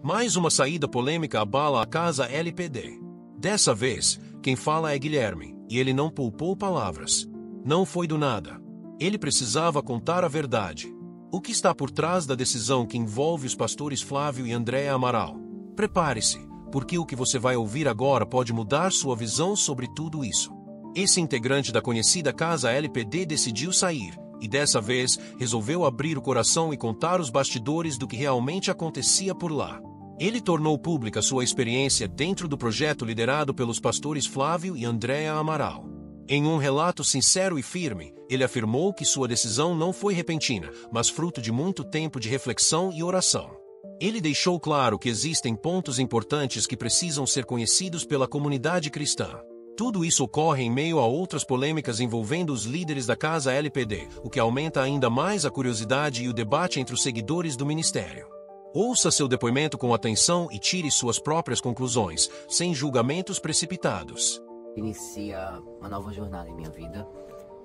Mais uma saída polêmica abala a casa LPD. Dessa vez, quem fala é Guilherme, e ele não poupou palavras. Não foi do nada. Ele precisava contar a verdade. O que está por trás da decisão que envolve os pastores Flávio e Andréa Amaral? Prepare-se, porque o que você vai ouvir agora pode mudar sua visão sobre tudo isso. Esse integrante da conhecida casa LPD decidiu sair, e dessa vez resolveu abrir o coração e contar os bastidores do que realmente acontecia por lá. Ele tornou pública sua experiência dentro do projeto liderado pelos pastores Flávio e Andréa Amaral. Em um relato sincero e firme, ele afirmou que sua decisão não foi repentina, mas fruto de muito tempo de reflexão e oração. Ele deixou claro que existem pontos importantes que precisam ser conhecidos pela comunidade cristã. Tudo isso ocorre em meio a outras polêmicas envolvendo os líderes da casa LPD, o que aumenta ainda mais a curiosidade e o debate entre os seguidores do ministério. Ouça seu depoimento com atenção e tire suas próprias conclusões, sem julgamentos precipitados. Inicia uma nova jornada em minha vida,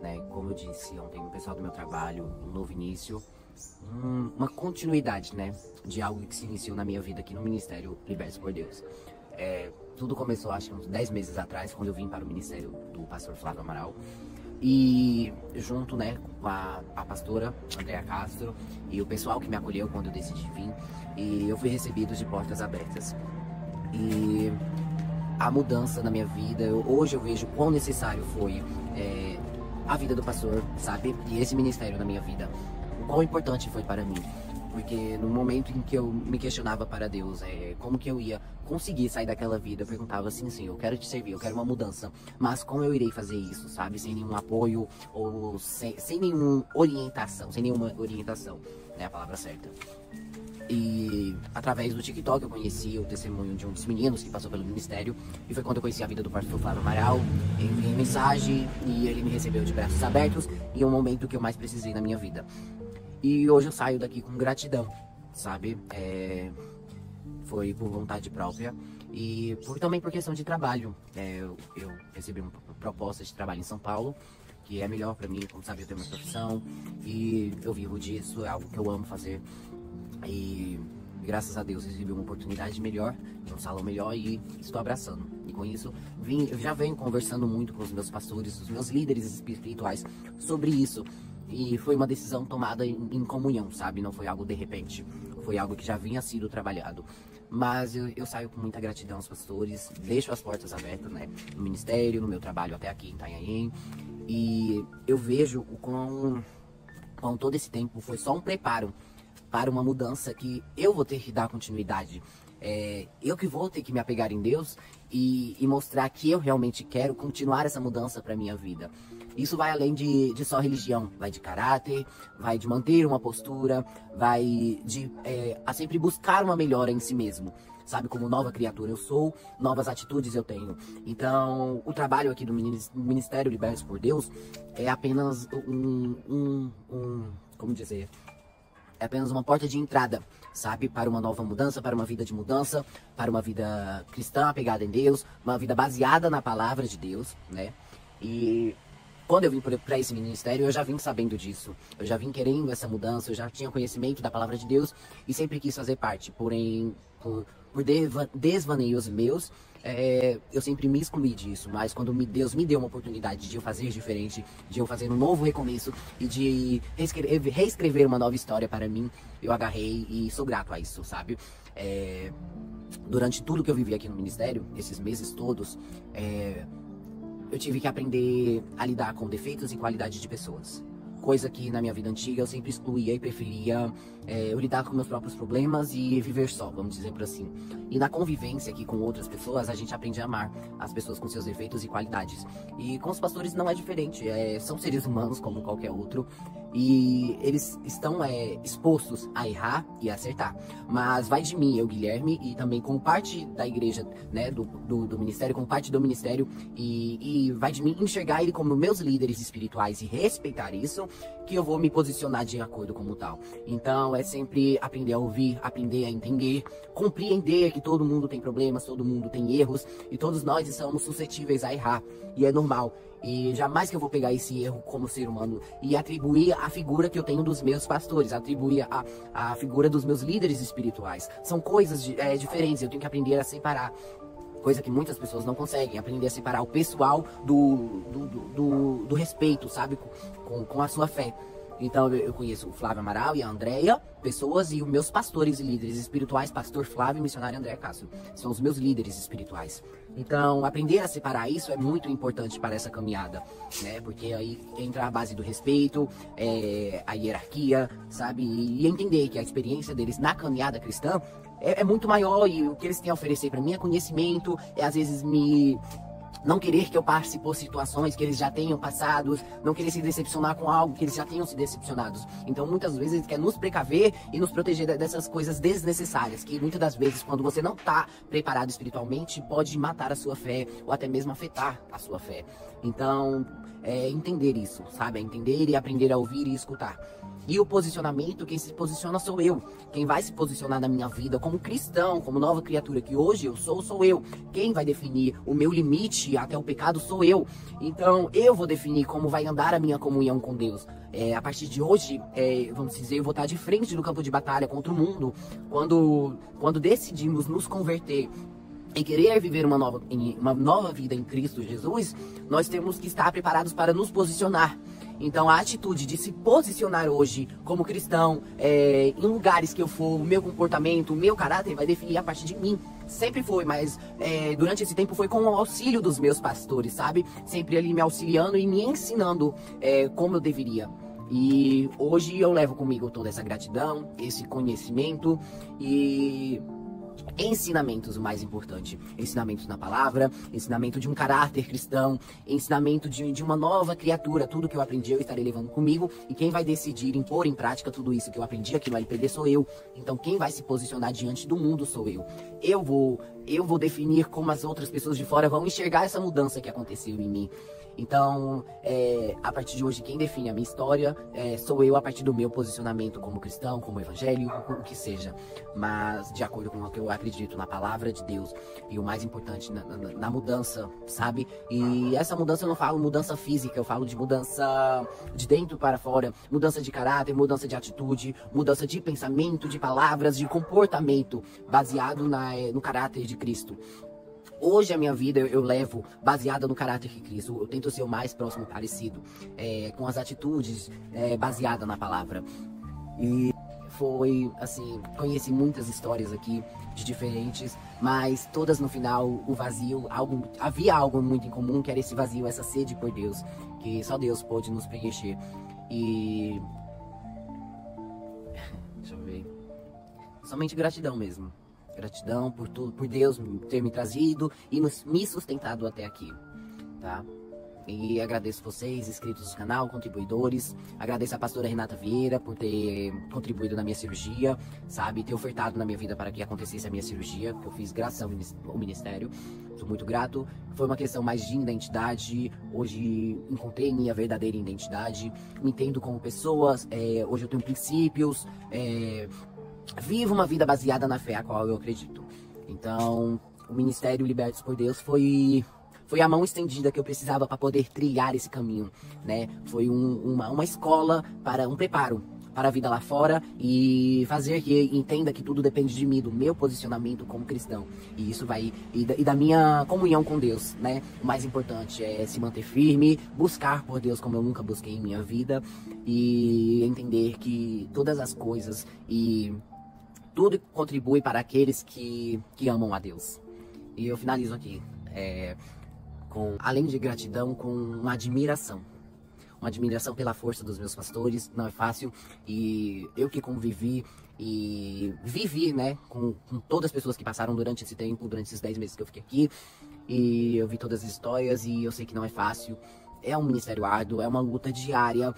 né? Como eu disse ontem, o pessoal do meu trabalho, um novo início, uma continuidade, né? De algo que se iniciou na minha vida aqui no Ministério Libertos por Deus. Tudo começou, acho que uns 10 meses atrás, quando eu vim para o ministério do pastor Flávio Amaral. E junto, né, com a pastora Andréa Castro e o pessoal que me acolheu quando eu decidi vir, e eu fui recebido de portas abertas. E a mudança na minha vida, hoje eu vejo quão necessário foi a vida do pastor, sabe? E esse ministério na minha vida, o quão importante foi para mim. Porque no momento em que eu me questionava para Deus, como que eu ia conseguir sair daquela vida, eu perguntava assim, Senhor, eu quero te servir, eu quero uma mudança, mas como eu irei fazer isso, sabe? Sem nenhum apoio ou sem nenhuma orientação, né? A palavra certa. E através do TikTok eu conheci o testemunho de um dos meninos que passou pelo ministério, e foi quando eu conheci a vida do pastor Flávio Amaral. Enviei mensagem e ele me recebeu de braços abertos em um momento que eu mais precisei na minha vida. E hoje eu saio daqui com gratidão, sabe? Foi por vontade própria e também por questão de trabalho. Eu recebi uma proposta de trabalho em São Paulo, que é melhor pra mim, como sabe, eu tenho uma profissão e eu vivo disso, é algo que eu amo fazer. E graças a Deus recebi uma oportunidade melhor, um salão melhor, e estou abraçando. E com isso, eu já venho conversando muito com os meus pastores, os meus líderes espirituais sobre isso. E foi uma decisão tomada em comunhão, sabe? Não foi algo de repente. Foi algo que já vinha sido trabalhado. Mas eu saio com muita gratidão aos pastores. Deixo as portas abertas, né? No ministério, no meu trabalho até aqui em Itanhaém. E eu vejo o quão todo esse tempo foi só um preparo para uma mudança que eu vou ter que dar continuidade. Eu que vou ter que me apegar em Deus e mostrar que eu realmente quero continuar essa mudança para minha vida. Isso vai além de só religião, vai de caráter, vai de manter uma postura, vai de a sempre buscar uma melhora em si mesmo. Sabe, como nova criatura eu sou, novas atitudes eu tenho. Então, o trabalho aqui do Ministério Libertos por Deus é apenas como dizer? É apenas uma porta de entrada, sabe? Para uma nova mudança, para uma vida de mudança, para uma vida cristã apegada em Deus, uma vida baseada na palavra de Deus, né? E quando eu vim para esse ministério, eu já vim sabendo disso. Eu já vim querendo essa mudança, eu já tinha conhecimento da palavra de Deus e sempre quis fazer parte. Porém, por desvaneios meus, eu sempre me excluí disso. Mas quando Deus me deu uma oportunidade de eu fazer diferente, de eu fazer um novo recomeço e de reescrever uma nova história para mim, eu agarrei e sou grato a isso, sabe? Durante tudo que eu vivi aqui no ministério, esses meses todos, eu tive que aprender a lidar com defeitos e qualidades de pessoas. Coisa que na minha vida antiga eu sempre excluía e preferia eu lidar com meus próprios problemas e viver só, vamos dizer por assim. E na convivência aqui com outras pessoas, a gente aprende a amar as pessoas com seus defeitos e qualidades. E com os pastores não é diferente, são seres humanos como qualquer outro. E eles estão expostos a errar e a acertar. Mas vai de mim, eu, Guilherme, e também como parte da igreja, né, do ministério, como parte do ministério, e vai de mim enxergar ele como meus líderes espirituais e respeitar isso, que eu vou me posicionar de acordo como tal. Então é sempre aprender a ouvir, aprender a entender, compreender que todo mundo tem problemas, todo mundo tem erros, e todos nós estamos suscetíveis a errar, e é normal. E jamais que eu vou pegar esse erro como ser humano e atribuir a figura que eu tenho dos meus pastores, atribuir a figura dos meus líderes espirituais. São coisas diferentes, eu tenho que aprender a separar. Coisa que muitas pessoas não conseguem, aprender a separar o pessoal do respeito, sabe? Com a sua fé. Então eu conheço o Flávio Amaral e a Andréia, pessoas, e os meus pastores e líderes espirituais, pastor Flávio e missionário Andréia Cássio. São os meus líderes espirituais. Então, aprender a separar isso é muito importante para essa caminhada, né? Porque aí entra a base do respeito, a hierarquia, sabe? E entender que a experiência deles na caminhada cristã é muito maior, e o que eles têm a oferecer para mim é conhecimento, às vezes não querer que eu passe por situações que eles já tenham passado, não querer se decepcionar com algo que eles já tenham se decepcionados. Então, muitas vezes, eles querem nos precaver e nos proteger dessas coisas desnecessárias, que muitas das vezes, quando você não está preparado espiritualmente, pode matar a sua fé, ou até mesmo afetar a sua fé. Então, entender isso, sabe? Entender e aprender a ouvir e escutar. E o posicionamento, quem se posiciona sou eu. Quem vai se posicionar na minha vida como cristão, como nova criatura que hoje eu sou eu. Quem vai definir o meu limite até o pecado sou eu. Então eu vou definir como vai andar a minha comunhão com Deus. A partir de hoje, vamos dizer, eu vou estar de frente no campo de batalha contra o mundo. Quando decidimos nos converter e querer viver uma nova vida em Cristo Jesus, nós temos que estar preparados para nos posicionar. Então a atitude de se posicionar hoje como cristão, em lugares que eu for, o meu comportamento, o meu caráter vai definir a partir de mim. Sempre foi, mas durante esse tempo foi com o auxílio dos meus pastores, sabe? Sempre ali me auxiliando e me ensinando como eu deveria. E hoje eu levo comigo toda essa gratidão, esse conhecimento e ensinamentos, o mais importante. Ensinamentos na palavra, ensinamento de um caráter cristão, ensinamento de uma nova criatura. Tudo que eu aprendi eu estarei levando comigo, e quem vai decidir pôr em prática tudo isso que eu aprendi aqui no LPD sou eu. Então quem vai se posicionar diante do mundo sou eu. Eu vou definir como as outras pessoas de fora vão enxergar essa mudança que aconteceu em mim. Então, a partir de hoje, quem define a minha história sou eu, a partir do meu posicionamento como cristão, como evangélico, o que seja. Mas de acordo com o que eu acredito na palavra de Deus. E o mais importante, na mudança, sabe? E essa mudança eu não falo mudança física, eu falo de mudança de dentro para fora. Mudança de caráter, mudança de atitude, mudança de pensamento, de palavras, de comportamento, baseado no caráter de Cristo. Hoje a minha vida eu levo baseada no caráter de Cristo. Eu tento ser o mais próximo parecido, com as atitudes baseadas na palavra. E foi assim, conheci muitas histórias aqui de diferentes, mas todas no final o vazio, havia algo muito em comum, que era esse vazio, essa sede por Deus, que só Deus pôde nos preencher. E deixa eu ver, somente gratidão mesmo. Gratidão por tudo, por Deus ter me trazido e me sustentado até aqui, tá? E agradeço vocês, inscritos do canal, contribuidores. Agradeço a pastora Renata Vieira por ter contribuído na minha cirurgia, sabe? Ter ofertado na minha vida para que acontecesse a minha cirurgia, que eu fiz graças ao ministério. Sou muito grato. Foi uma questão mais de identidade. Hoje encontrei minha verdadeira identidade. Me entendo como pessoa. Hoje eu tenho princípios. Vivo uma vida baseada na fé a qual eu acredito. Então, o Ministério Libertos por Deus foi a mão estendida que eu precisava para poder trilhar esse caminho, né? Foi uma escola, um preparo para a vida lá fora, e fazer que entenda que tudo depende de mim, do meu posicionamento como cristão. E isso e da minha comunhão com Deus, né? O mais importante é se manter firme, buscar por Deus como eu nunca busquei em minha vida, e entender que todas as coisas e tudo contribui para aqueles que amam a Deus. E eu finalizo aqui, além de gratidão, com uma admiração. Uma admiração pela força dos meus pastores. Não é fácil. E eu que convivi e vivi, né, com todas as pessoas que passaram durante esse tempo, durante esses 10 meses que eu fiquei aqui. E eu vi todas as histórias e eu sei que não é fácil. É um ministério árduo, é uma luta diária.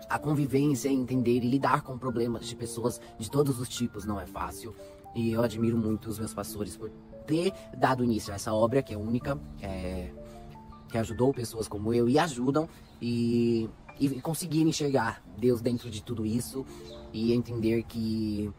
A convivência, entender e lidar com problemas de pessoas de todos os tipos não é fácil. E eu admiro muito os meus pastores por ter dado início a essa obra, que é única, que ajudou pessoas como eu e ajudam, e conseguir enxergar Deus dentro de tudo isso, e entender que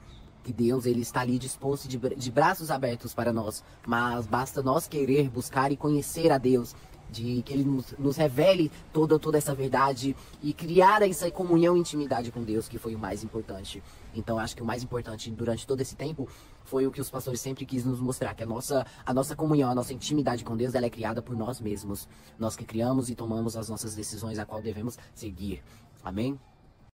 Deus ele está ali disposto de braços abertos para nós, mas basta nós querer buscar e conhecer a Deus de que Ele nos revele toda essa verdade e criar essa comunhão e intimidade com Deus, que foi o mais importante. Então acho que o mais importante durante todo esse tempo foi o que os pastores sempre quis nos mostrar, que a nossa comunhão, a nossa intimidade com Deus, ela é criada por nós mesmos. Nós que criamos e tomamos as nossas decisões, a qual devemos seguir. Amém?